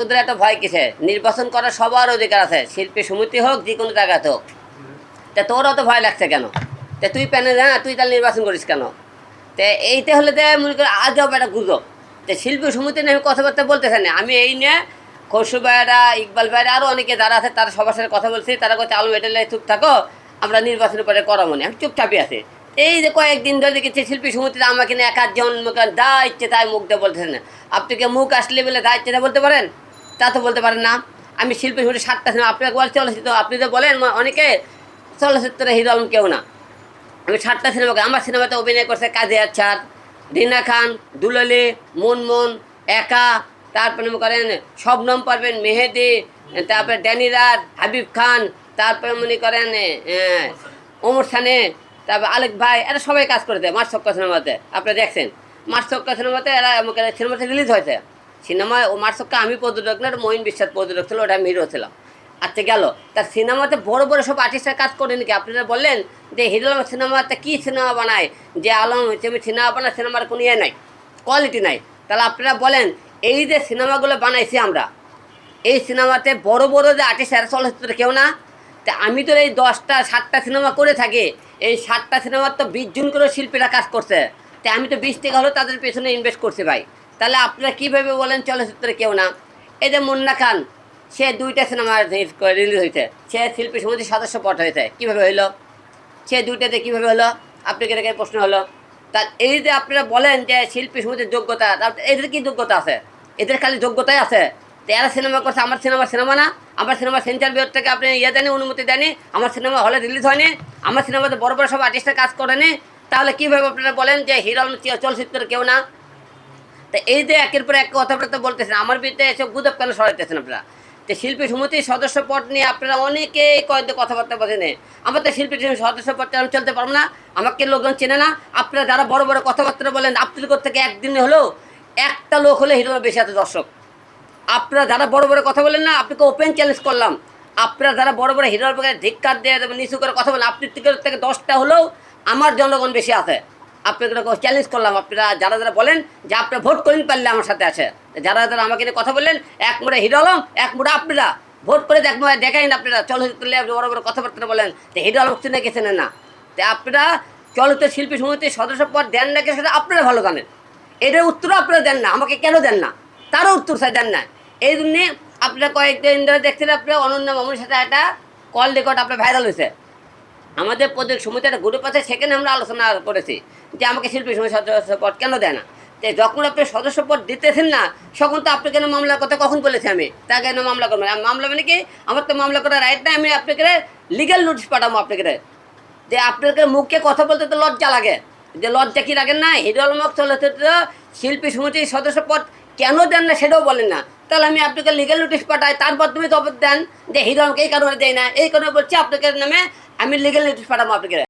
তোদের একটা ভয় কিসে? নির্বাচন করার সবার অধিকার আছে, শিল্পী সমিতি হোক যে কোনো জায়গাতে হোক। তা তোর অত ভয় লাগছে কেন? তা তুই প্যানে তুই তাহলে নির্বাচন করিস কেন? তো এইটা হলে তো মনে করি আজব একটা গুজব। তো শিল্পী সমিতি নিয়ে কথাবার্তা বলতেছে না, আমি এই নিয়ে খসরু ভাইরা, ইকবাল ভাইরা, আরও অনেকে যারা আছে তারা সবার সাথে কথা বলছি। তারা বলছে আলু এটা চুপ থাকো, আমরা নির্বাচনের পরে করাবো না। আমি চুপচাপই আছে। এই যে কয়েকদিন ধরে দেখেছি শিল্পী সমিতিতে আমাকে নিয়ে একাধজন যা ইচ্ছে তাই মুখ দিয়ে বলতেছেন না। আপনি কি মুখ আসলে বলে যা ইচ্ছে তা বলতে পারেন? তা তো বলতে পারেন না। আমি শিল্পী সমিতি 7টা সিনেমা আপনাকে বলছি চলচ্চিত্র, আপনি তো বলেন অনেকে চলচ্চিত্রে হিরো আলম কেউ না। আমি 7টা সিনেমা, আমার সিনেমাতে অভিনয় করছে কাজী আচ্ছাদ, রিনা খান, দুলালি, মুনমুন, একা, তারপরে মনে করেন শবনম পারবেন, মেহেদি, তারপরে ড্যানিরার, হাবিব খান, তারপরে মনে করেন ওমর সানে, তারপর আলেক ভাই, এরা সবাই কাজ করেছে মার্চক্কা সিনেমাতে। আপনি দেখছেন মার্চক্কা সিনেমাতে এরা আমাকে সিনেমাতে রিলিজ হয়েছে। সিনেমায় ও মার্চক্কা আমি প্রযোজক না, মঈন বিশ্বাস প্রযোজক ছিল, ওটা আমি হিরো ছিলাম। আচ্ছা গেল, তার সিনেমাতে বড় বড় সব আর্টিস্টরা কাজ করে নাকি? আপনারা বললেন যে হিরো আলম সিনেমাতে কী সিনেমা বানায়, যে আলম হিসেবে সিনেমা বানায়, সিনেমার কোনো ইয়ে নাই, কোয়ালিটি নাই। তাহলে আপনারা বলেন এই যে সিনেমাগুলো বানাইছি আমরা, এই সিনেমাতে বড় বড় যে আর্টিস্ট এরা চলচ্চিত্রে কেউ না। তা আমি তো এই 10টা 7টা সিনেমা করে থাকি, এই 7টা সিনেমার তো 20 জন করে শিল্পীরা কাজ করছে। তাই আমি তো 20 টাকা হলেও তাদের পেছনে ইনভেস্ট করছি ভাই। তাহলে আপনারা কীভাবে বলেন চলচ্চিত্রে কেউ না? এই যে মুন্না খান, সে 2টা সিনেমা রিলিজ হয়েছে, সে শিল্পী সমিতির সদস্য পদ হয়েছে, কীভাবে হইলো? সে 2টাতে কীভাবে হলো? আপনাকে রেখে প্রশ্ন হলো। তা এই যে আপনারা বলেন যে শিল্পী সমিতির যোগ্যতা, এদের কি যোগ্যতা আছে? এদের খালি যোগ্যতাই আছে। তো এরা সিনেমা করছে, আমার সিনেমা না? আমার সিনেমা সেন্ট্রাল বোর্ড থেকে আপনি ইয়ে দেয়নি, অনুমতি দেয়নি, আমার সিনেমা হলে রিলিজ হয়নি, আমার সিনেমাতে বড় বড় সব আর্টিস্টের কাজ করেনি। তাহলে কীভাবে আপনারা বলেন যে হিরো আলম চলচ্চিত্রের কেউ না? তা এই যে একের পর এক কথাবার্তা বলতেছেন, আমার বিরুদ্ধে এসব গুজব কেন সরাইতেছেন আপনারা? তো শিল্পী সমিতির সদস্য পদ নিয়ে আপনারা অনেকেই কয়েকটা কথাবার্তা বলেন। আমার তো শিল্পী সদস্য পদটা আমি চলতে পারবো না, আমাকে লোকজন চেনে না। আপনারা যারা বড় বড় কথাবার্তা বলেন, আপনাদের থেকে একদিন হলেও একটা লোক হলে হিরো বেশি আছে দর্শক। আপনারা যারা বড় বড় কথা বলেন না, আপনাকে ওপেন চ্যালেঞ্জ করলাম। আপনারা যারা বড় বড় হিরোর ধিক্কার দিয়ে নিচু করে কথা বলেন, আপনার থেকে 10টা হলেও আমার জনগণ বেশি আছে। আপনাকে চ্যালেঞ্জ করলাম, আপনারা যারা যারা বলেন যে আপনারা ভোট করেন পারলে আমার সাথে আছে, যারা যারা আমাকে নিয়ে কথা বললেন, এক মোড়ে হিরো আলম, এক মোড়ে আপনারা ভোট করে দেখাইন। আপনারা চলচ্চিত্র বড় বড় কথাবার্তা বলেন, তো হিরো আলম চিনে গেছেন না। তো আপনারা চলচ্চিত্র শিল্পী সমিতির সদস্য পদ দেন না কে, সেটা আপনারা ভালো জানেন। এটার উত্তরও আপনারা দেন না, আমাকে কেন দেন না তারও উত্তর চাই দেন না। এই জন্যে আপনারা কয়েকদিন ধরে দেখছিলেন, আপনার অনন্য মামুনের সাথে একটা কল রেকর্ড আপনার ভাইরাল হয়েছে। আমাদের প্রজেক্ট সমিতি একটা গ্রুপ আছে, সেখানে আমরা আলোচনা করেছি যে আমাকে শিল্পী সমিতির সদস্য পদ কেন দেয় না। তো যখন আপনি সদস্য পদ দিতেছেন না, তখন তো আপনি কেন মামলার কথা কখন বলেছি আমি? তা কেন মামলা করবেন? মামলা মানে কি? আমার তো মামলা করার রাইট নাই। আমি আপনাকে লিগ্যাল নোটিশ পাঠাবো আপনাকে, যে আপনাকে মুখে কথা বলতে তো লজ্জা লাগে। যে লজ্জা কি লাগেন না? হিরো আলম চলচ্চিত্র শিল্পী সমিতির সদস্য পদ কেন দেন না সেটাও বলেন না। তাহলে আমি আপনাকে লিগ্যাল নোটিশ পাঠাই, তারপর তুমি জবাব দেন যে হিরো আলমকে এই কারণে দেয় না, এই কারণে বলছি আপনাকে নামে আমি লিগ্যাল নোটিশ পাঠাবো আপনাকে।